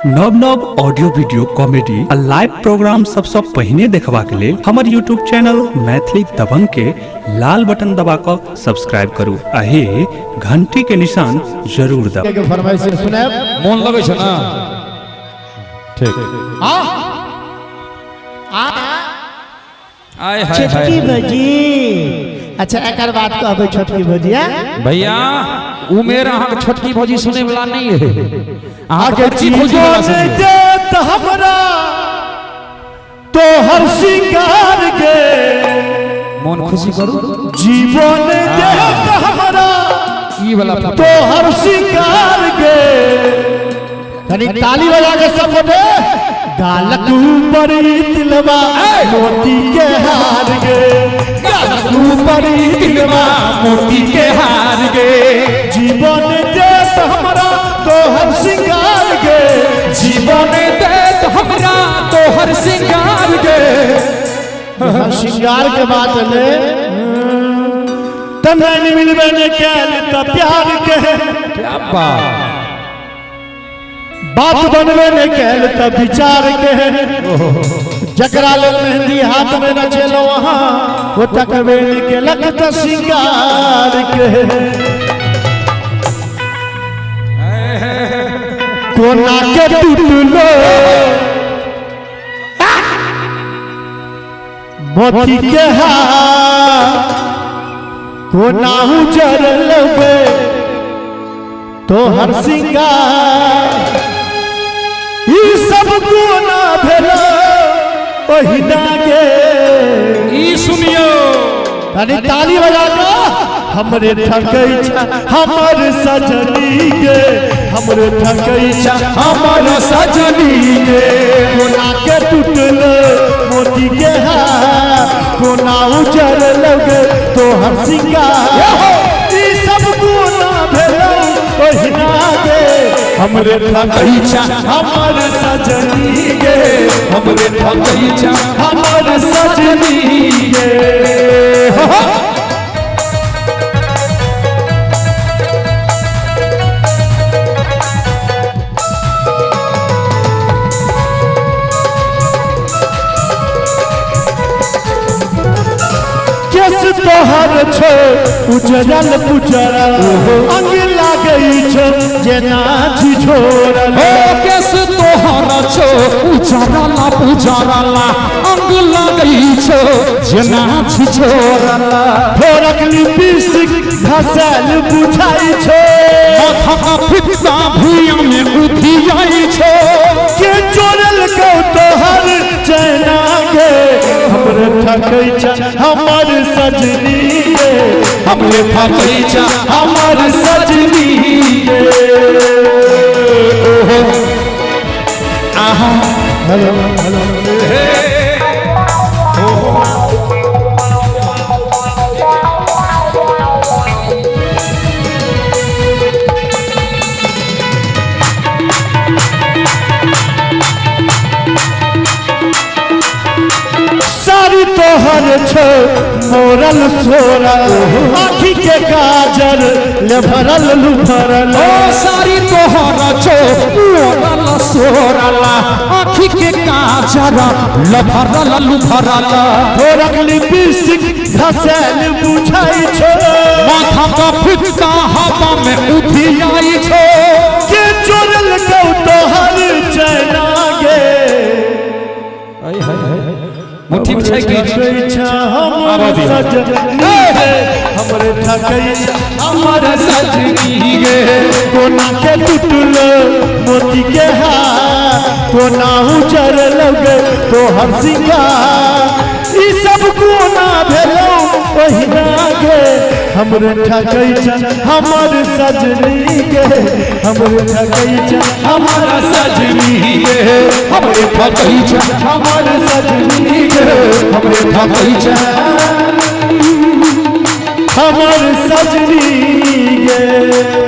नव नव audio video comedy आ live programme सबसे पहले देखबा के लिए हमारे यूट्यूब चैनल मैथिली दबंग के लाल बटन दबा कर सब्सक्राइब करू आ घंटी के निशान जरूर दबाऊ। फरमाइश सुने मन लगे छ ना ठीक हां आय हाय छोटकी भजी। अच्छा एकर बात कहबे छोटकी भजिया भैया उमेर अहाँ के छोटकी भौजी सुने वाला नहीं है। अहाँ के बच्ची भौजी जीवन वाला सुनिए। देत हमरा तो हर सिंगार के मन खुशी करू जीवन देत हमरा ई वाला तो हर सिंगार के तनी ताली बजा के सब बोले गालक ऊपर तिलवा मोती के हार गे गालक ऊपर तिलवा मोती के हार गे जीवन देत हमरा तो हर सिंगार गे जीवन देत हमरा तो हर सिंगार गे श्रृंगार के बात ले तनैन मिलबे ने कैल त प्यार के क्या बात बनबे ने कैल त विचार के जकरा ले मेहंदी हाथ में न चलो वहां वो तकबे ने केलक त श्रृंगार के कोना के टूटलो मोती के हार कोना उजर लबे तो हर सिंगार ई सब कोना भेलो ओहिना गे ई सुनियो तनी ताली बजा दो हमरे ठकैछा हमर सजनी गे हमरे ठकैछा हमर सजनी गे कोना के टूटल मोती के हार कोना उजर लगे तो हर सिंगार ई सब कोना भेलो ओहिना गे हमरे ठकैछा हमर सजनी गे हमरे ठकैछा हमर सजनी गे केस तोहर छो उजरल पुजरल अंग लागई छो जेना झिझोरल ओ केस तोहर छो उजरला पुजरला अंग लगई छो जेना छिछोरला थोड़क लिपस्टिक घसल बुझाई छो माथा का फित्ता भुइया में उठियाई छो के चोरल को तोहर चैना गे हमरे ठकैछा हमर सजनी गे हमरे ठकैछा हमर सजनी गे आहा हेलो हेलो सारी तोहर छो मोरल सोरल आँखी के काजर ले भरल लुभरल ओ सारी तोहर छो मोरल सोरला आँखी के काजर लभरल लुभरल थोड़क लिपस्टिक घसल बुझाई छो माथा का फित्ता हवा में उठियाई छो के चोरल को तोहर चैना गे मुट्ठी में छै की ठकैछा हमर सजनी गे हमरे ठकैछा हमर सजनी गे कोना के टूटल मोती के हार कोना उजर लगे तो हर सिंगार ई सब कोना भेलो ओहिना गे हमरे ठकैछा हमर सजनी गे हमरे ठकैछा हमर सजनी गे हमरे ठकैछा हमर सजनी गे हमरे ठकैछा हमर सजनी गे।